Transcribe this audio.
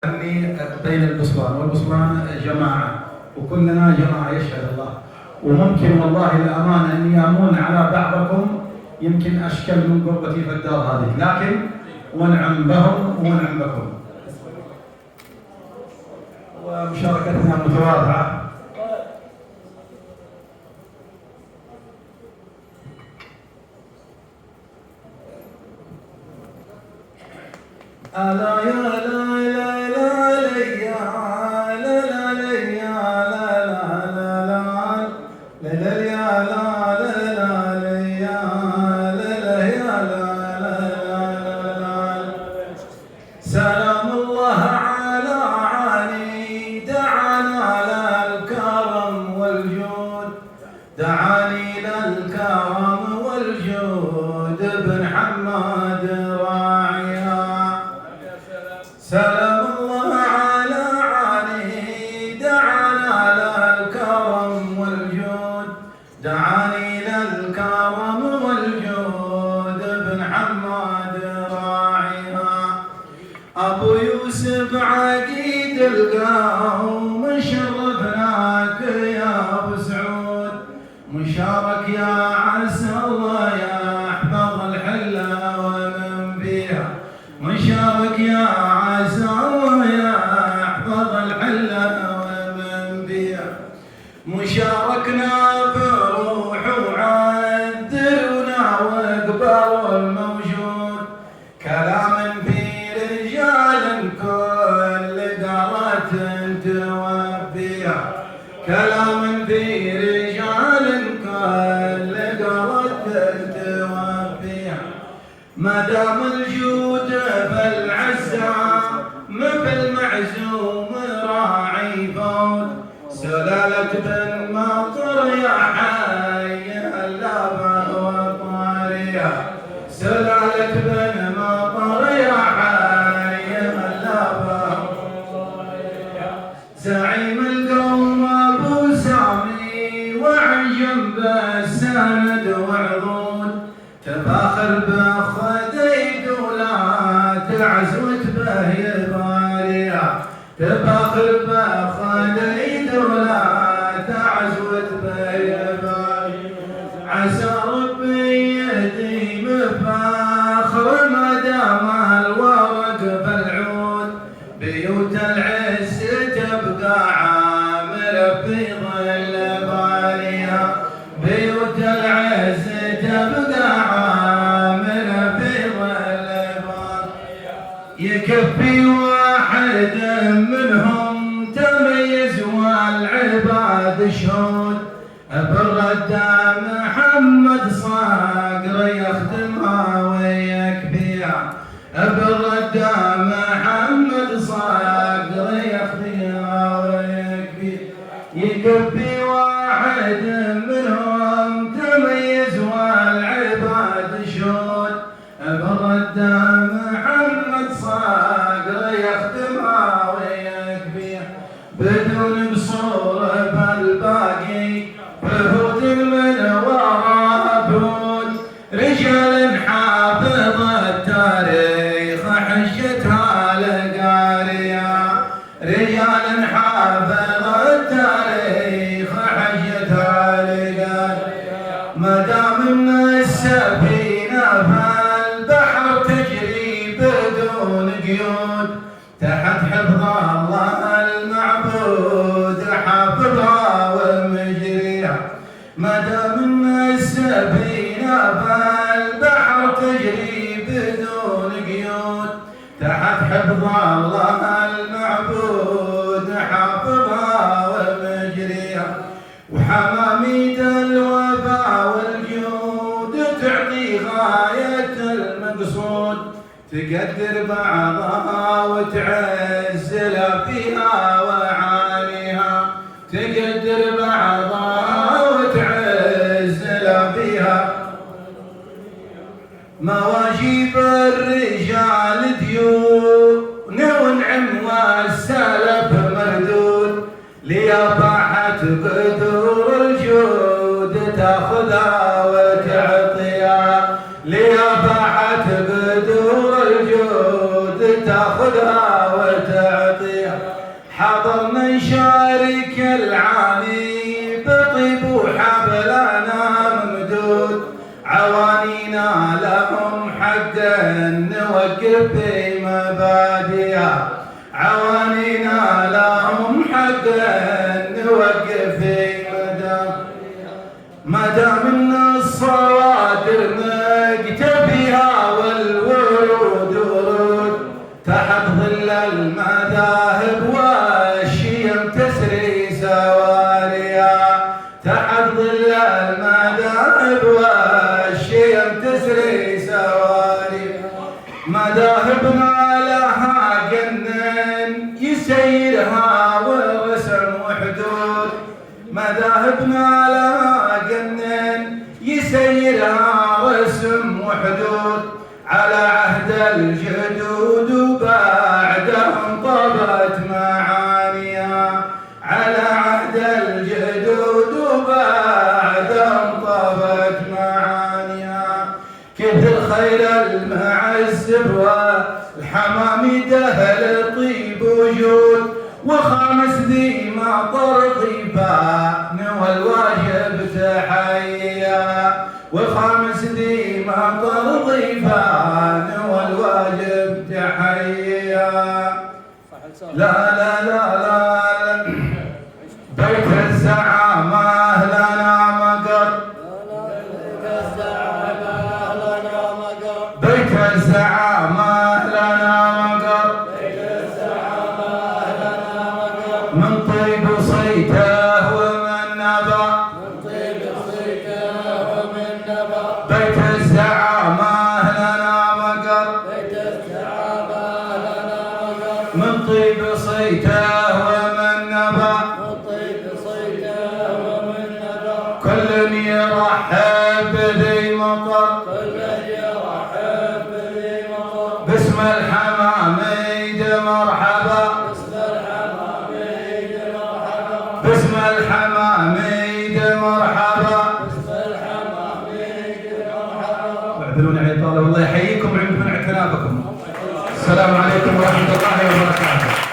بين البصران والبصران جماعة، وكلنا جماعة يشهد الله. وممكن والله الأمانة أني أمون على بعضكم يمكن أشكل من قربتي في الدار هذه، لكن ونعم بهم ونعم بكم. ومشاركتنا متواضعة. ألا يا لا لا لا يا لا لا لا يا لا لا لا لا لا يا لا لا لا يا لا لا يا لا لا لا. سلام الله على علي دعانا للكرم والجود، دعاني للكرم والجود ابن حماد راعيا. سلام الله على علي دعانا للكرم والجود، دعاني للكرم والجود ابن حماد راعيها. أبو يوسف عقيد القوم شرفناك يا أبو سعود، مشارك يا عسى الله يحفظ الحلة ومن بيها، مشارك يا عسى الله يحفظ الحلة ومن بيها. مشاركنا بروح وعدلنا واقبل الموجود، كلام في رجال كل قالت توفيها، كلام في رجال كل قالت توفيها. ما دام الجود فالعزة مثل معزوم راعي فوت، سلالة بن مطر يا حي اللابة وطاريها، سلالة بن مطر يا حي اللابة وطاريها. زعيم القوم أبو سامي وعن جنبه السند وعضود، تفاخر بخديد ولا تعزوت به يباريها، تفاخر بخديد ولا تعزوت به يباريها. عسى ربي يديم فاخر ما دام الورق بالعود، بيوت العز تبقى عامر في ظل باريها، بيوت العز تبقى عامر في ظل باريها. يكفي واحد منهم تميز والعباد شهود، بالردة محمد صقر يخدمها ويكفيها، بالردة محمد صقر يخدمها ويكفيها. يكفي واحد منهم تميز والعباد شهود، بالردة محمد صقر يخدمها ويكفيها. بدون بصور بالباقي بهود من وراء بهود، رجال حافظ التاريخ حجتها لقارية، رجال حافظ التاريخ حجتها لقارية. ما دام ان السفينة فالبحر تجري بدون قيود، تحت حفظ الله المعبود حافظها ومجريها. ما دام ان السفينة فالبحر تجري بدون قيود، تحت حفظ الله المعبود حافظها ومجريها. وحماميد الوفا والجود تعطي غاية المقصود، تقدر بعضها وتعزل فيها وعانيها، تقدر بعضها وتعزل فيها. مواجيب الرجال ديون ونعم والسلف مردود، ليطاحت قدور الجود تاخذها وتعطيها، ليطاحت قدور الجود تاخذها وتعطيها. حضرنا نشارك العاني بطيب وحبلنا ممدود، عوانينا لهم حقا نوقف في مبادئها، عوانينا لهم حقا نوقف في مدام ان الصوادر مكتبها والورود ورود، تحت ظل المذاهب والشيم تسري سواريها، تحت ظل المذاهب والشيم تسري سواريها. مذاهبنا لها جنن يسيرها ورسم وحدود، مذاهبنا لها جنن يسيرها رسم وحدود، على عهد الجدود وبعدهم طبت معانيها، على عهد الجدود وبعدهم طبت معانيها. كثر خير المعزب والحمام دهل طيب وجود، وخامس ذي مطر ضيفان والواجب تحيا، وخامس ذي مطر ضيفان والواجب تحيا. لا لا لا لا بيت الزعامة لنا مقر، بيت الزعامة لنا مقر، من طيب صيته ومن نبا، بيت الزعامة لنا مقر، من طيب صيته ومن نبا، كل يرحب بذي مطر، باسم الحماميد مرحبا، باسم الحماميد مرحبا. اعذروني على الإطالة، والله يحييكم ويعيد من اعتنابكم. السلام عليكم ورحمة الله وبركاته.